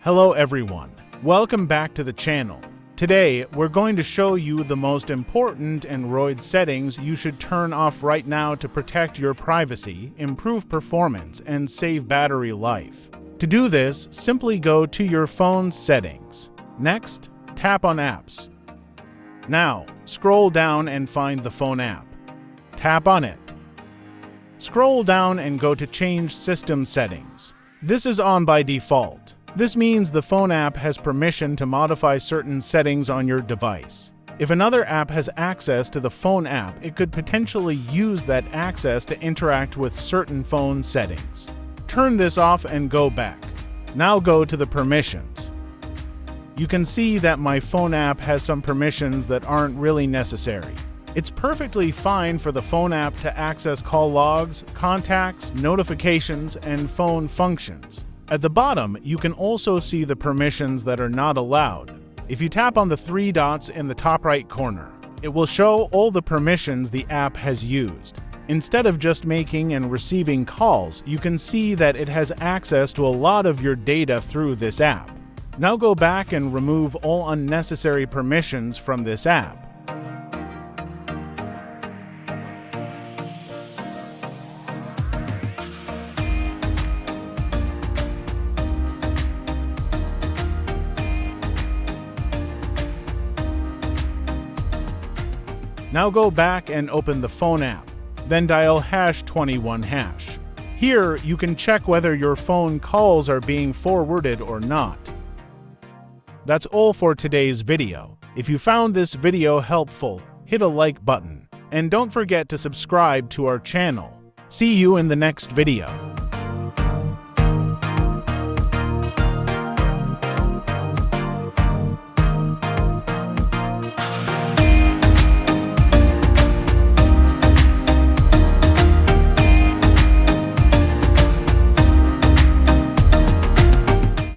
Hello everyone, welcome back to the channel. Today, we're going to show you the most important Android settings you should turn off right now to protect your privacy, improve performance, and save battery life. To do this, simply go to your phone's settings. Next, tap on Apps. Now, scroll down and find the phone app. Tap on it. Scroll down and go to Change System Settings. This is on by default. This means the phone app has permission to modify certain settings on your device. If another app has access to the phone app, it could potentially use that access to interact with certain phone settings. Turn this off and go back. Now go to the permissions. You can see that my phone app has some permissions that aren't really necessary. It's perfectly fine for the phone app to access call logs, contacts, notifications, and phone functions. At the bottom, you can also see the permissions that are not allowed. If you tap on the three dots in the top right corner, it will show all the permissions the app has used. Instead of just making and receiving calls, you can see that it has access to a lot of your data through this app. Now go back and remove all unnecessary permissions from this app. Now go back and open the phone app, then dial #21#. Here, you can check whether your phone calls are being forwarded or not. That's all for today's video. If you found this video helpful, hit a like button, and don't forget to subscribe to our channel. See you in the next video.